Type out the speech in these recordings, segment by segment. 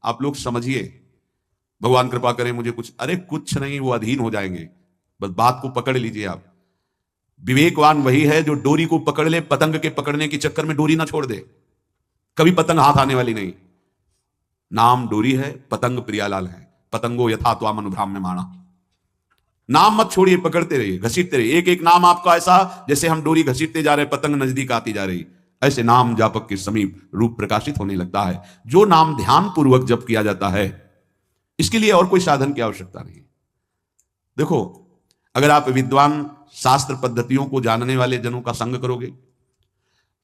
आप लोग समझिए, भगवान कृपा करें मुझे कुछ, अरे कुछ नहीं, वो अधीन हो जाएंगे। बस बात को पकड़ लीजिए आप। विवेकवान वही है जो डोरी को पकड़ ले, पतंग के पकड़ने के चक्कर में डोरी ना छोड़ दे, कभी पतंग हाथ आने वाली नहीं। नाम डोरी है, पतंग प्रियालाल है, पतंगो यथा त्वाम अनुभ्राम में माना। नाम मत छोड़िए, पकड़ते रहिए, घसीटते रहिए। एक एक नाम आपका ऐसा, जैसे हम डोरी घसीटते जा रहे, पतंग नजदीक आती जा रही, ऐसे नाम जापक के समीप रूप प्रकाशित होने लगता है। जो नाम ध्यान पूर्वक जप किया जाता है, इसके लिए और कोई साधन की आवश्यकता नहीं। देखो, अगर आप विद्वान शास्त्र पद्धतियों को जानने वाले जनों का संग करोगे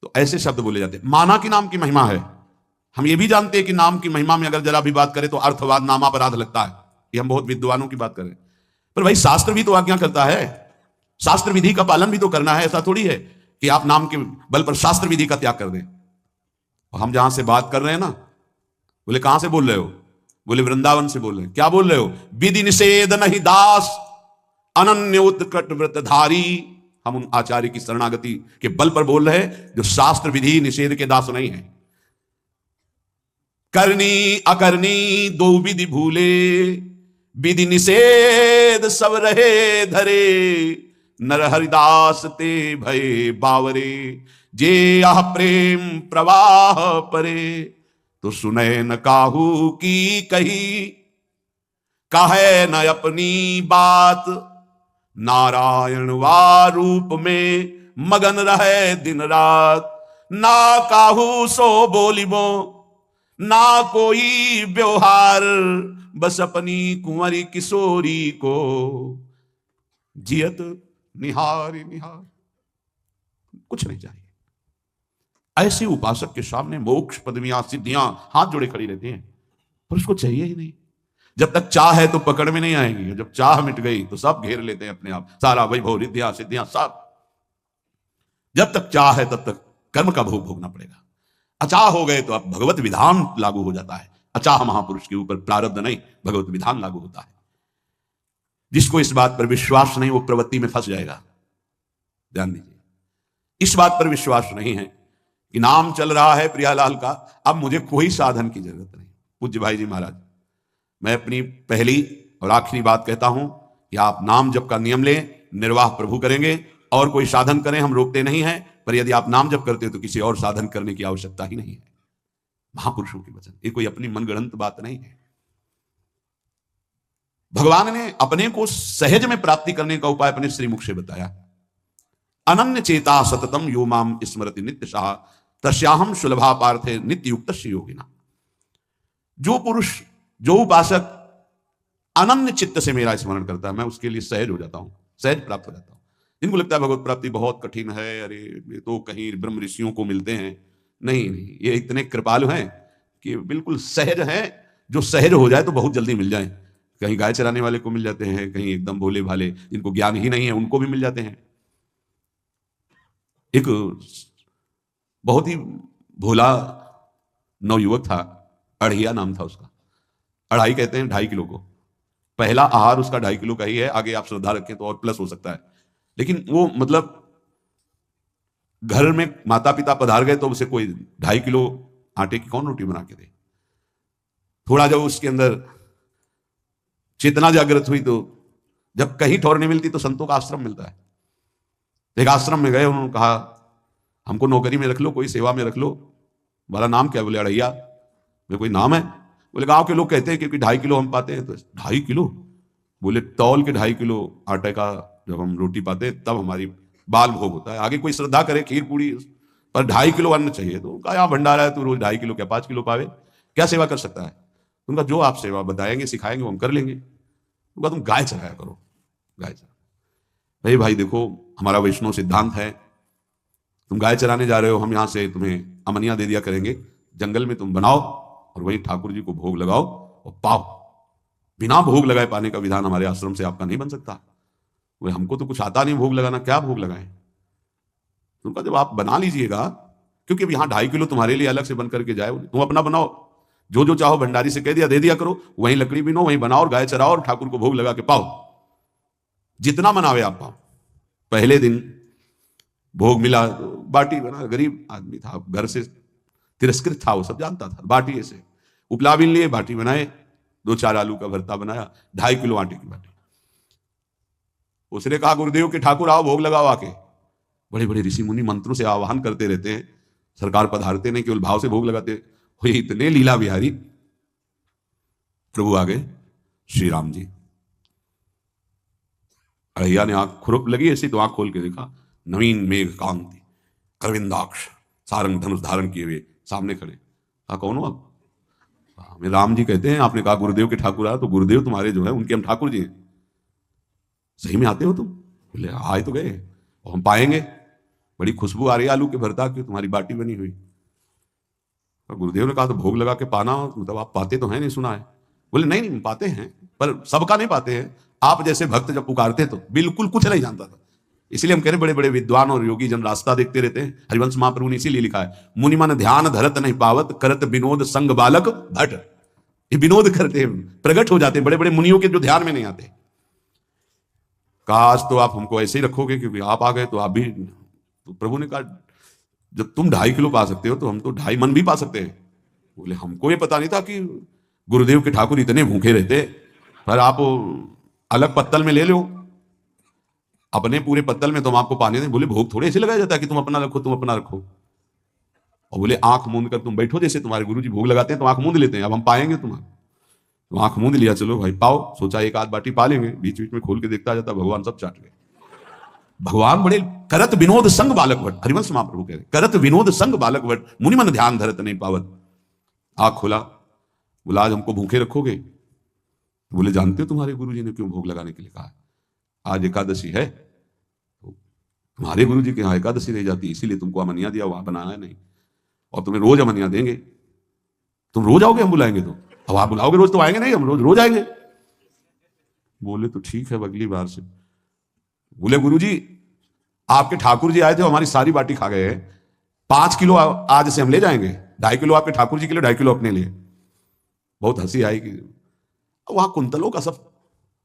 तो ऐसे शब्द बोले जाते हैं। माना कि नाम की महिमा है, हम ये भी जानते हैं कि नाम की महिमा में अगर जरा भी बात करें तो अर्थवाद नामापराध लगता है। ये हम बहुत विद्वानों की बात करें, पर भाई शास्त्र भी तो आज्ञा करता है, शास्त्र विधि का पालन भी तो करना है। ऐसा थोड़ी है कि आप नाम के बल पर शास्त्र विधि का त्याग कर दें। हम जहां से बात कर रहे हैं ना, बोले कहां से बोल रहे हो? बोले वृंदावन से बोल रहे हैं। क्या बोल रहे हो? विधि निषेध नहीं दास, अनन्य उत्कट व्रतधारी। हम उन आचार्य की शरणागति के बल पर बोल रहे हैं जो शास्त्र विधि निषेध के दास नहीं है। करनी अकरनी दो विधि भूले, विधि निषेध सब रहे धरे। नर हरिदास ते भय बावरे, जे यह प्रेम प्रवाह परे। तो सुने न काहू की कही, कहे न अपनी बात। नारायण वा रूप में मगन रहे दिन रात। ना काहू सो बोलिबो, ना कोई व्यवहार। बस अपनी कुंवरी किशोरी को जियत निहार निहार। कुछ नहीं चाहिए। ऐसे उपासक के सामने मोक्ष पदवियां सिद्धियां हाथ जोड़े खड़ी रहती हैं, पर उसको चाहिए ही नहीं। जब तक चाह है तो पकड़ में नहीं आएंगी, जब चाह मिट गई तो सब घेर लेते हैं अपने आप, सारा वैभव रिद्धियां सिद्धियां सब। जब तक चाह है तब तक कर्म का भोग भोगना पड़ेगा। अचाह हो गए तो अब भगवत विधान लागू हो जाता है। अचाह महापुरुष के ऊपर प्रारब्ध नहीं, भगवत विधान लागू होता है। जिसको इस बात पर विश्वास नहीं वो प्रवृत्ति में फंस जाएगा। ध्यान दीजिए, इस बात पर विश्वास नहीं है कि नाम चल रहा है प्रियालाल का, अब मुझे कोई साधन की जरूरत नहीं। पूज्य भाई जी महाराज, मैं अपनी पहली और आखिरी बात कहता हूं कि आप नाम जप का नियम लें, निर्वाह प्रभु करेंगे। और कोई साधन करें, हम रोकते नहीं हैं, पर यदि आप नाम जप करते हो तो किसी और साधन करने की आवश्यकता ही नहीं है। महापुरुषों के वचन, ये कोई अपनी मनगढ़ंत बात नहीं है। भगवान ने अपने को सहज में प्राप्ति करने का उपाय अपने श्रीमुख से बताया। अनन्य चेता सततम यो माम स्मरति नित्य शाह, तस्याहम सुलभा पार्थे नित्य युक्त योगिना। जो पुरुष, जो उपासक अनन्य चित्त से मेरा स्मरण करता है, मैं उसके लिए सहज हो जाता हूं, सहज प्राप्त हो जाता हूं। जिनको लगता है भगवत प्राप्ति बहुत कठिन है, अरे ये तो कहीं ब्रह्म ऋषियों को मिलते हैं, नहीं नहीं, ये इतने कृपालु हैं कि बिल्कुल सहज हैं। जो सहज हो जाए तो बहुत जल्दी मिल जाए। कहीं गाय चराने वाले को मिल जाते हैं, कहीं एकदम भोले भाले जिनको ज्ञान ही नहीं है उनको भी मिल जाते हैं। एक बहुत ही भोला नवयुवक था, अढ़िया नाम था उसका। अढ़ाई कहते हैं 2.5 किलो को। पहला आहार उसका 2.5 किलो का ही है, आगे आप श्रद्धा रखें तो और प्लस हो सकता है। लेकिन वो मतलब घर में माता पिता पधार गए तो उसे कोई 2.5 किलो आटे की कौन रोटी बना के दे। थोड़ा जब उसके अंदर चेतना जागृत हुई तो जब कहीं ठौर नहीं मिलती तो संतों का आश्रम मिलता है। एक आश्रम में गए, उन्होंने कहा हमको नौकरी में रख लो, कोई सेवा में रख लो। हमारा नाम क्या? बोले अढ़ैया। बोले कोई नाम है? बोले गांव के लोग कहते हैं क्योंकि 2.5 किलो हम पाते हैं। तो 2.5 किलो? बोले तौल के 2.5 किलो आटे का जब हम रोटी पाते हैं तब हमारी बाल भोग होता है। आगे कोई श्रद्धा करे खीर पूरी, पर 2.5 किलो अन्न चाहिए। तो उनका यहाँ भंडारा है तो रोज 2.5 किलो क्या 5 किलो पावे, क्या सेवा कर सकता है? उनका जो आप सेवा बताएंगे सिखाएंगे वो हम कर लेंगे। उनका तुम गाय चराया करो, गाय चरा। भाई देखो, हमारा वैष्णव सिद्धांत है, तुम गाय चराने जा रहे हो, हम यहां से तुम्हें अमनिया दे दिया करेंगे, जंगल में तुम बनाओ और वहीं ठाकुर जी को भोग लगाओ और पाओ। बिना भोग लगाए पाने का विधान हमारे आश्रम से आपका नहीं बन सकता। वो हमको तो कुछ आता नहीं भोग लगाना, क्या भोग लगाएं? उनका जब आप बना लीजिएगा, क्योंकि अब यहाँ 2.5 किलो तुम्हारे लिए अलग से बन करके जाए, तुम अपना बनाओ, जो जो चाहो भंडारी से कह दिया दे दिया करो, वहीं लकड़ी बिनो, वहीं बनाओ और गाय चराओ और ठाकुर को भोग लगा के पाओ। जितना मनावे आप पाओ। पहले दिन भोग मिला बाटी बना, गरीब आदमी था, घर से तिरस्कृत था, वो सब जानता था, बाटी ऐसे उपला बीन लिए, बाटी बनाए, 2-4 आलू का भरता बनाया, 2.5 किलो आटे की बाटी। उसने कहा गुरुदेव के ठाकुर आओ भोग लगाओ आके। बड़े बड़े ऋषि मुनि मंत्रों से आह्वान करते रहते हैं, सरकार पधारते नहीं, केवल भाव से भोग लगाते हुए इतने लीला बिहारी प्रभु आ गए श्री राम जी। अड़ैया ने आंख खुरप लगी ऐसी तो आंख खोल के देखा, नवीन मेघ कांति करविंदाक्ष सारंग धनुष धारण किए हुए सामने खड़े। कहा कौन हो आप? हमें राम जी कहते हैं। आपने कहा गुरुदेव के ठाकुर आ, तो गुरुदेव तुम्हारे जो है उनके हम ठाकुर जी हैं। सही में आते हो तुम? बोले आए तो गए, और हम पाएंगे बड़ी खुशबू आ रही है आलू के भरता की, तुम्हारी बाटी बनी हुई। और गुरुदेव ने कहा तो भोग लगा के पाना, मतलब आप पाते तो हैं, नहीं सुना है? बोले नहीं नहीं पाते हैं, पर सबका नहीं पाते हैं। आप जैसे भक्त जब पुकारते तो बिल्कुल कुछ नहीं जानता था। इसलिए हम कह रहे बड़े बड़े विद्वान और योगी जन रास्ता देखते रहते हैं। हरिवंश महाप्रभु ने इसीलिए लिखा है, मुनि मन ध्यान धरत नहीं पावत, करत विनोद संग बालक भट। ये विनोद करते हैं, प्रकट हो जाते हैं बड़े बड़े मुनियों के जो ध्यान में नहीं आते। काश तो आप हमको ऐसे ही रखोगे, क्योंकि आप आ गए तो आप भी। तो प्रभु ने कहा जब तुम 2.5 किलो पा सकते हो तो हम तो 2.5 मन भी पा सकते हैं। बोले हमको ये पता नहीं था कि गुरुदेव के ठाकुर इतने भूखे रहते, पर आप अलग पत्तल में ले लो, अपने पूरे पत्तल में तुम आपको पाने दें। बोले भोग थोड़े ऐसे लगाया जाता है कि तुम अपना रखो, तुम अपना रखो। और बोले आंख मूंद कर तुम बैठो, जैसे तुम्हारे गुरुजी भोग लगाते हैं तो आंख मूंद लेते हैं, अब हम पाएंगे तुम्हारा। तो आंख मूंद लिया, चलो भाई पाओ। सोचा एक आध बाटी पा लेंगे, बीच बीच में खोल के देखता जाता, भगवान सब चाट गए। भगवान बड़े करत विनोद संग बालक भट, हरिवंश महाप्रभु कह रहे करत विनोद संग बालक भट, मुनि मन ध्यान धरत नहीं पावत। आंख खोला, बोला आज हमको भूखे रखोगे? बोले जानते हो तुम्हारे गुरुजी ने क्यों भोग लगाने के लिए कहा है? आज एकादशी है, तो तुम्हारे गुरुजी के यहाँ एकादशी रह जाती है, इसीलिए तुमको अमनिया दिया, वहां बनाया नहीं, और तुम्हें रोज अमनिया देंगे। तुम रोज आओगे हम बुलाएंगे तो? अब आप बुलाओगे रोज तो आएंगे नहीं, हम रोज रोज आएंगे। बोले तो ठीक है अगली बार से। बोले गुरुजी आपके ठाकुर जी आए थे, हमारी सारी बाटी खा गए हैं, 5 किलो आज से हम ले जाएंगे, 2.5 किलो आपके ठाकुर जी के लिए, 2.5 किलो अपने लिए। बहुत हंसी आई कि वहां कुंतलों का सब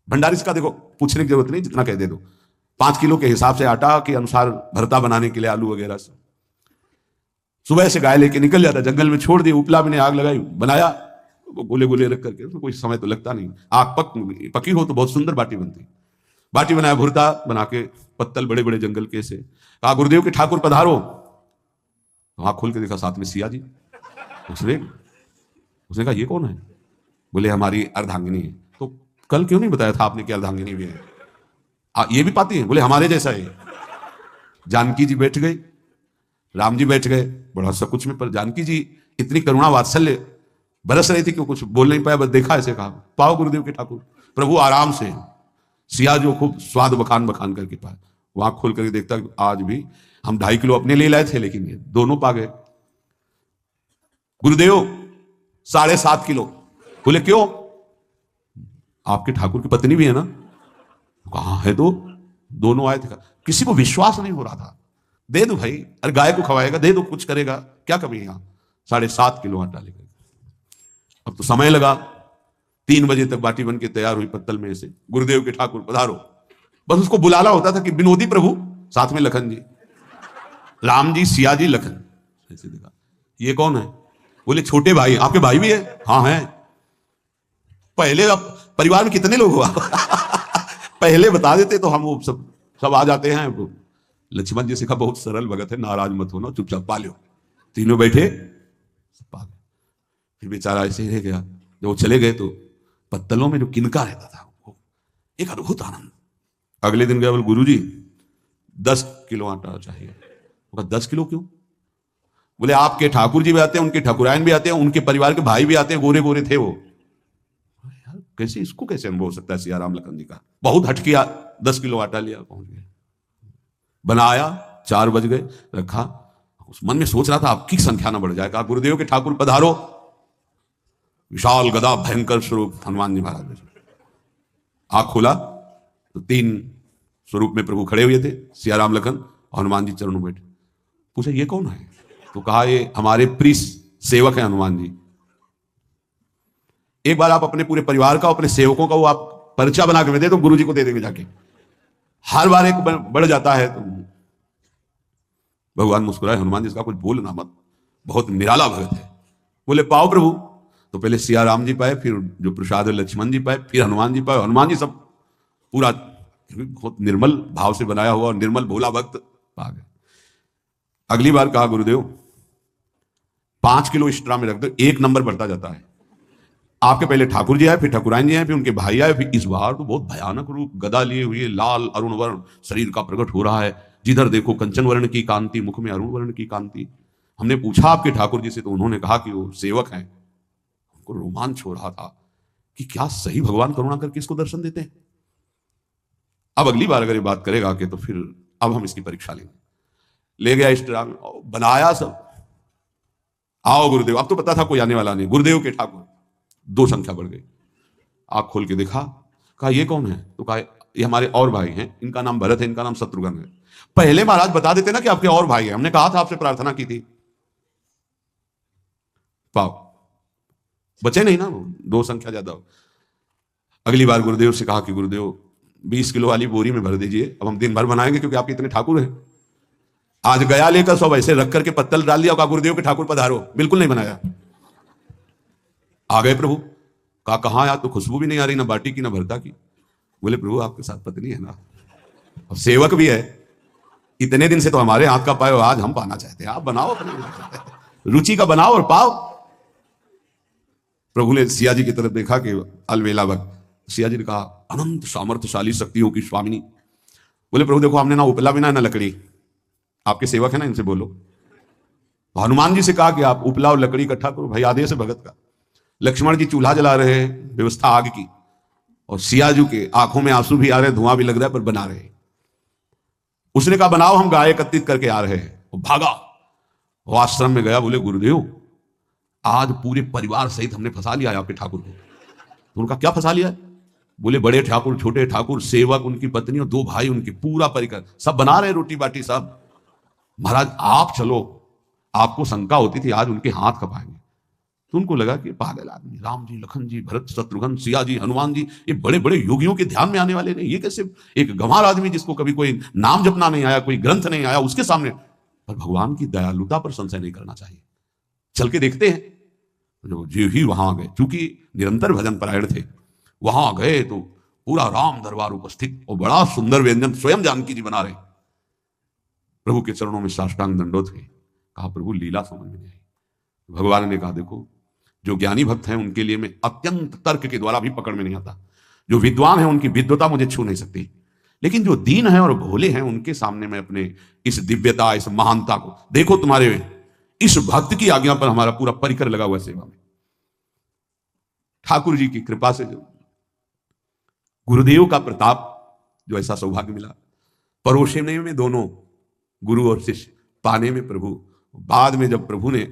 भंडारी का देखो, पूछने की जरूरत नहीं, जितना कह दे दो। 5 किलो के हिसाब से आटा के अनुसार भरता बनाने के लिए आलू वगैरह सब। सुबह से गाय लेके निकल जाता, जंगल में छोड़ दिए, उपला भी ने आग लगाई, बनाया, वो गोले गोले रख करके, उसमें कोई समय तो लगता नहीं। आग पकी हो तो बहुत सुंदर बाटी बनती। बाटी बनाया, भुरता बना के, पत्तल बड़े बड़े जंगल के से। कहा गुरुदेव के ठाकुर पधारो। आंख खोल के देखा साथ में सिया जी। उसने कहा ये कौन है? बोले हमारी अर्धांगिनी है। तो कल क्यों नहीं बताया था आपने कि अर्धांगिनी भी है? ये भी पाती है? बोले हमारे जैसा है। जानकी जी बैठ गई, राम जी बैठ गए, बड़ा सा कुछ में, पर जानकी जी इतनी करुणा वात्सल्य बरस रही थी कि कुछ बोल नहीं पाया, बस देखा ऐसे, कहा पाओ गुरुदेव के ठाकुर। प्रभु आराम से, सिया जो खूब स्वाद बखान बखान करके पाए। वहां खोल करके देखता आज भी हम 2.5 किलो अपने ले लाए थे, लेकिन ये दोनों पा गए। गुरुदेव 7.5 किलो। बोले क्यों? आपके ठाकुर की पत्नी भी है ना? कहाँ है? तो दोनों आए थे। किसी को विश्वास नहीं हो रहा था। दे दो भाई, अरे गाय को खवाएगा, दे दो, कुछ करेगा, क्या कमी है यहाँ? 7.5 किलो आटा लेकर। अब तो समय लगा, 3 बजे तक बाटी बन के तैयार हुई पत्तल में से। गुरुदेव के ठाकुर पधारो। बस उसको बुलाना होता था कि विनोदी प्रभु, साथ में लखन जी, राम जी, सिया जी, लखन। ऐसे देखा, ये कौन है? बोले छोटे भाई। आपके भाई भी है? हाँ है। पहले अब परिवार में कितने लोग हुआ? पहले बता देते तो हम वो सब आ जाते हैं। लक्ष्मण जी से कहा बहुत सरल भगत है, नाराज मत होना, चुपचाप पा लो। तीनों बैठे, पा गए। फिर बेचारा ऐसे ही रह गया। जब वो चले गए तो पत्तलों में जो किनका रहता था, वो एक अद्भुत आनंद। अगले दिन गया, बोले गुरुजी 10 किलो आटा चाहिए। 10 किलो क्यों? बोले आपके ठाकुर जी भी आते हैं, उनके ठाकुरायन भी आते हैं, उनके परिवार के भाई भी आते हैं, गोरे गोरे थे वो। यार कैसे, इसको कैसे अनुभव हो सकता है? सियाराम लखन जी का बहुत हट किया। 10 किलो आटा लिया, पहुंच गया, बनाया, 4 बज गए, रखा। उस मन में सोच रहा था आपकी संख्या ना बढ़ जाए। कहा गुरुदेव के ठाकुर पधारो। विशाल गदा भयंकर स्वरूप हनुमान जी महाराज। आंख खोला तो 3 स्वरूप में प्रभु खड़े हुए थे, सियाराम लखन और हनुमान जी चरणों बैठे। पूछा ये कौन है? तो कहा ये हमारे प्रिय सेवक है हनुमान जी। एक बार आप अपने पूरे परिवार का, अपने सेवकों का वो आप पर्चा बना के दे दो, गुरु जी को दे देंगे जाके। हर बार एक बढ़ जाता है। तो भगवान मुस्कुराए, हनुमान जी इसका कुछ बोलना मत, बहुत निराला भगत है। बोले पाओ प्रभु। तो पहले सिया राम जी पाए, फिर जो प्रसाद है लक्ष्मण जी पाए, फिर हनुमान जी पाए। हनुमान जी सब पूरा बहुत निर्मल भाव से बनाया हुआ और निर्मल भोला भक्त पा गए। अगली बार कहा गुरुदेव 5 किलो एक्स्ट्रा में रख दो, 1 नंबर बढ़ता जाता है। आपके पहले ठाकुर जी आए, फिर ठाकुराइन जी आए, फिर उनके भाई आए, फिर इस बार तो बहुत भयानक रूप, गदा लिए हुए, लाल अरुण वर्ण शरीर का प्रकट हो रहा है, जिधर देखो कंचन वर्ण की कांति, मुख में अरुण वर्ण की कांति। हमने पूछा आपके ठाकुर जी से, तो उन्होंने कहा कि वो सेवक हैं। उनको रोमांच हो रहा था कि क्या सही भगवान करुणा करके इसको दर्शन देते हैं। अब अगली बार अगर ये बात करेगा कि तो फिर अब हम इसकी परीक्षा लेंगे। ले गया इष्टराम, बनाया सब, आओ गुरुदेव। अब तो पता था कोई आने वाला नहीं। गुरुदेव के ठाकुर 2 संख्या बढ़ गई। आंख खोल के देखा, कहा ये कौन है? तो कहा ये हमारे और भाई हैं, इनका नाम भरत है, इनका नाम शत्रुघ्न है। पहले महाराज बता देते ना कि आपके और भाई हैं, हमने कहा था, आपसे प्रार्थना की थी। पाओ बचे नहीं ना, 2 संख्या ज्यादा। अगली बार गुरुदेव से कहा कि गुरुदेव 20 किलो वाली बोरी में भर दीजिए, अब हम दिन भर बनाएंगे क्योंकि आपके इतने ठाकुर हैं। आज गया लेकर सब ऐसे रख करके पत्तल डाल दिया, कहा गुरुदेव के ठाकुर पधारो। बिल्कुल नहीं बनाया। आ गए प्रभु, कहा कहां यार, तो खुशबू भी नहीं आ रही, ना बाटी की ना भरता की। बोले प्रभु आपके साथ पत्नी है ना, और सेवक भी है, इतने दिन से तो हमारे हाथ का पाए हो, आज हम पाना चाहते हैं, आप बनाओ अपने रुचि का बनाओ और पाओ। प्रभु ने सिया जी की तरफ देखा कि अलवेला वक्त। सिया जी ने कहा अनंत सामर्थ्यशाली शक्तियों की स्वामिनी। बोले प्रभु देखो हमने ना उपला भी ना लकड़ी, आपके सेवक है ना, इनसे बोलो। तो हनुमान जी से कहा कि आप उपला और लकड़ी इकट्ठा करो, भाई आदेश है भगत का। लक्ष्मण जी चूल्हा जला रहे हैं, व्यवस्था आग की, और सिया जी के आंखों में आंसू भी आ रहे हैं, धुआं भी लग रहा है, पर बना रहे हैं। उसने कहा बनाओ, हम गाय एकत्रित करके आ रहे हैं। वो भागा, वो आश्रम में गया। बोले गुरुदेव आज पूरे परिवार सहित हमने फंसा लिया है आपके ठाकुर को। तो उनका क्या फंसा लिया? बोले बड़े ठाकुर, छोटे ठाकुर, सेवक, उनकी पत्नी और 2 भाई उनके, पूरा परिकर, सब बना रहे रोटी बाटी सब। महाराज आप चलो, आपको शंका होती थी आज उनके हाथ कब आएंगे। तो उनको लगा कि पागल आदमी, राम जी, लखन जी, भरत, शत्रुघ्न, सिया जी, हनुमान जी, ये बड़े बड़े योगियों के ध्यान में आने वाले नहीं, ये कैसे एक गंवार आदमी जिसको कभी कोई नाम जपना नहीं आया, कोई ग्रंथ नहीं आया, उसके सामने। पर भगवान की दयालुता पर संशय नहीं करना चाहिए, चल के देखते हैं। जो जीव ही वहां गए, चूंकि निरंतर भजन परायण थे, वहां गए तो पूरा राम दरबार उपस्थित, और बड़ा सुंदर व्यंजन स्वयं जानकी जी बना रहे। प्रभु के चरणों में साष्टांग दंडोत हुए। कहा प्रभु लीला समझ में नहीं आई। भगवान ने कहा देखो जो ज्ञानी भक्त हैं उनके लिए मैं अत्यंत तर्क के द्वारा भी पकड़ में नहीं आता, जो विद्वान हैं उनकी विद्वता मुझे छू नहीं सकती, लेकिन जो दीन है और भोले हैं उनके सामने मैं अपने इस दिव्यता, इस महानता को, देखो तुम्हारे इस भक्त की आज्ञा पर हमारा पूरा परिकर लगा हुआ सेवा में। ठाकुर जी की कृपा से जो गुरुदेव का प्रताप, जो ऐसा सौभाग्य मिला, परोसने में दोनों गुरु और शिष्य, पाने में प्रभु। बाद में जब प्रभु ने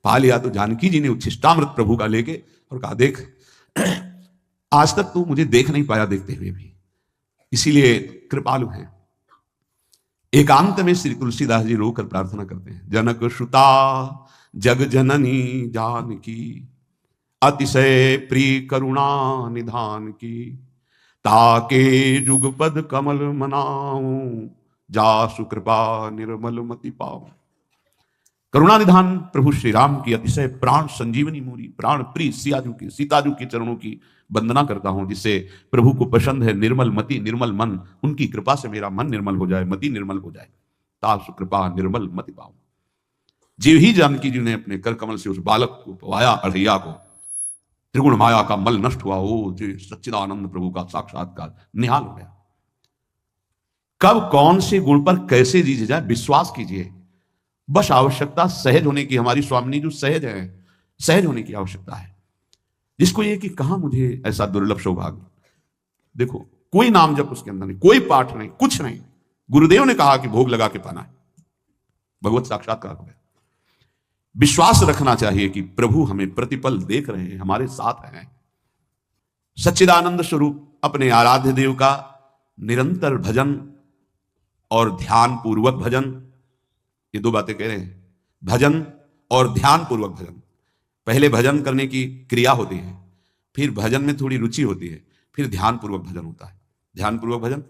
पा लिया तो जानकी जी ने उच्छिष्टामृत प्रभु का लेके और कहा देख आज तक तू मुझे देख नहीं पाया देखते हुए भी, इसीलिए कृपालु हैं। एकांत में श्री तुलसीदास जी रोकर प्रार्थना करते हैं, जनक श्रुता जग जननी जानकी, अतिशय प्रिय करुणा निधान की, ताके जुगपद कमल मनाऊं, जासु कृपा निर्मल मति पाऊं। करुणा निधान प्रभु श्री राम की अतिशय प्राण संजीवनी मूरी, प्राण प्रिय सियाजू की, सीताजू के चरणों की वंदना करता हूं, जिससे प्रभु को पसंद है निर्मल मति, निर्मल मन। उनकी कृपा से मेरा मन निर्मल हो जाए, मति निर्मल हो जाए, तासु कृपा निर्मल मति पाऊं। जीव ही जानकी जी ने अपने कर कमल से उस बालक को पवाया, अढ़ैया को, त्रिगुण माया का मल नष्ट हुआ। ओ जी सच्चिदानंद प्रभु का साक्षात्कार निहाल हो गया। कब कौन से गुण पर कैसे जी जाए विश्वास कीजिए, बस आवश्यकता सहज होने की। हमारी स्वामिनी जो सहज है, सहज होने की आवश्यकता है। जिसको ये कि कहां मुझे ऐसा दुर्लभ सौभाग्य, देखो कोई नाम जप उसके अंदर नहीं, कोई पाठ नहीं, कुछ नहीं। गुरुदेव ने कहा कि भोग लगा के पाना है, भगवत साक्षात्कार हो गया। विश्वास रखना चाहिए कि प्रभु हमें प्रतिपल देख रहे हैं, हमारे साथ हैं। सच्चिदानंद स्वरूप अपने आराध्य देव का निरंतर भजन और ध्यान पूर्वक भजन, ये 2 बातें कह रहे हैं, भजन और ध्यान पूर्वक भजन। पहले भजन करने की क्रिया होती है, फिर भजन में थोड़ी रुचि होती है, फिर ध्यान पूर्वक भजन होता है। ध्यान पूर्वक भजन,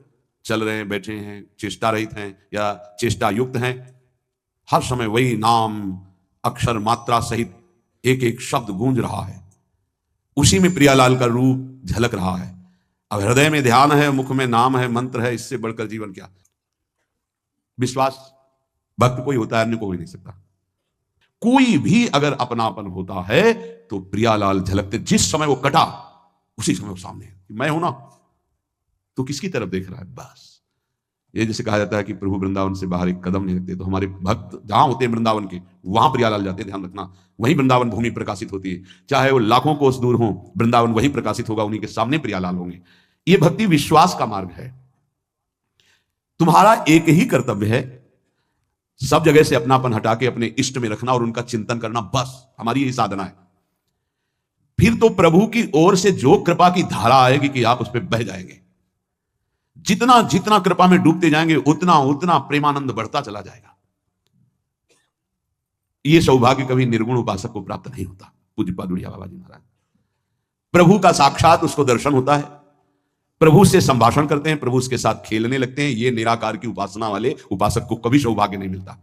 चल रहे हैं, बैठे हैं, चेष्टा रहित हैं या चेष्टा युक्त हैं, हर समय वही नाम अक्षर मात्रा सहित एक एक शब्द गूंज रहा है, उसी में प्रियालाल का रूप झलक रहा है। अब हृदय में ध्यान है, मुख में नाम है, मंत्र है, इससे बढ़कर जीवन क्या? विश्वास भक्त कोई होता है, अन्य को हो नहीं सकता। कोई भी अगर अपनापन होता है तो प्रियालाल झलकते। जिस समय वो कटा उसी समय वो सामने है। मैं हूं ना, तो किसकी तरफ देख रहा है? बस ये जैसे कहा जाता है कि प्रभु वृंदावन से बाहर एक कदम नहीं रखते, तो हमारे भक्त जहां होते हैं वृंदावन के, वहां प्रियालाल जाते हैं। ध्यान रखना, वहीं वृंदावन भूमि प्रकाशित होती है। चाहे वो लाखों कोस दूर हो, वृंदावन वहीं प्रकाशित होगा, उन्हीं के सामने प्रियालाल होंगे। ये भक्ति विश्वास का मार्ग है। तुम्हारा एक ही कर्तव्य है, सब जगह से अपनापन हटा के अपने इष्ट में रखना और उनका चिंतन करना। बस हमारी यही साधना है। फिर तो प्रभु की ओर से जो कृपा की धारा आएगी कि आप उस पर बह जाएंगे। जितना जितना कृपा में डूबते जाएंगे उतना उतना प्रेमानंद बढ़ता चला जाएगा। यह सौभाग्य कभी निर्गुण उपासक को प्राप्त नहीं होता। पूज्यपाद बुढ़िया बाबा जी महाराज, प्रभु का साक्षात उसको दर्शन होता है, प्रभु से संभाषण करते हैं, प्रभु उसके साथ खेलने लगते हैं। ये निराकार की उपासना वाले उपासक को कभी सौभाग्य नहीं मिलता।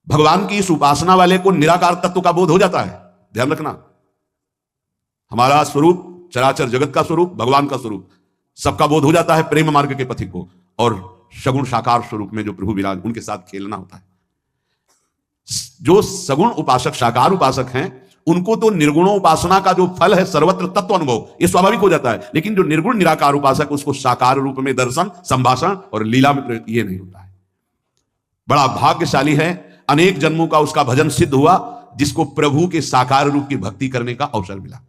भगवान की इस उपासना वाले को निराकार तत्व का बोध हो जाता है। ध्यान रखना, हमारा स्वरूप चराचर जगत का स्वरूप, भगवान का स्वरूप सबका बोध हो जाता है प्रेम मार्ग के पथिक को। और सगुण साकार स्वरूप में जो प्रभु विराज, उनके साथ खेलना होता है। जो सगुण उपासक साकार उपासक हैं उनको तो निर्गुण उपासना का जो फल है सर्वत्र तत्व अनुभव, ये स्वाभाविक हो जाता है। लेकिन जो निर्गुण निराकार उपासक, उसको साकार रूप में दर्शन, संभाषण और लीला में प्रयोग, ये नहीं होता है। बड़ा भाग्यशाली है, अनेक जन्मों का उसका भजन सिद्ध हुआ, जिसको प्रभु के साकार रूप की भक्ति करने का अवसर मिला।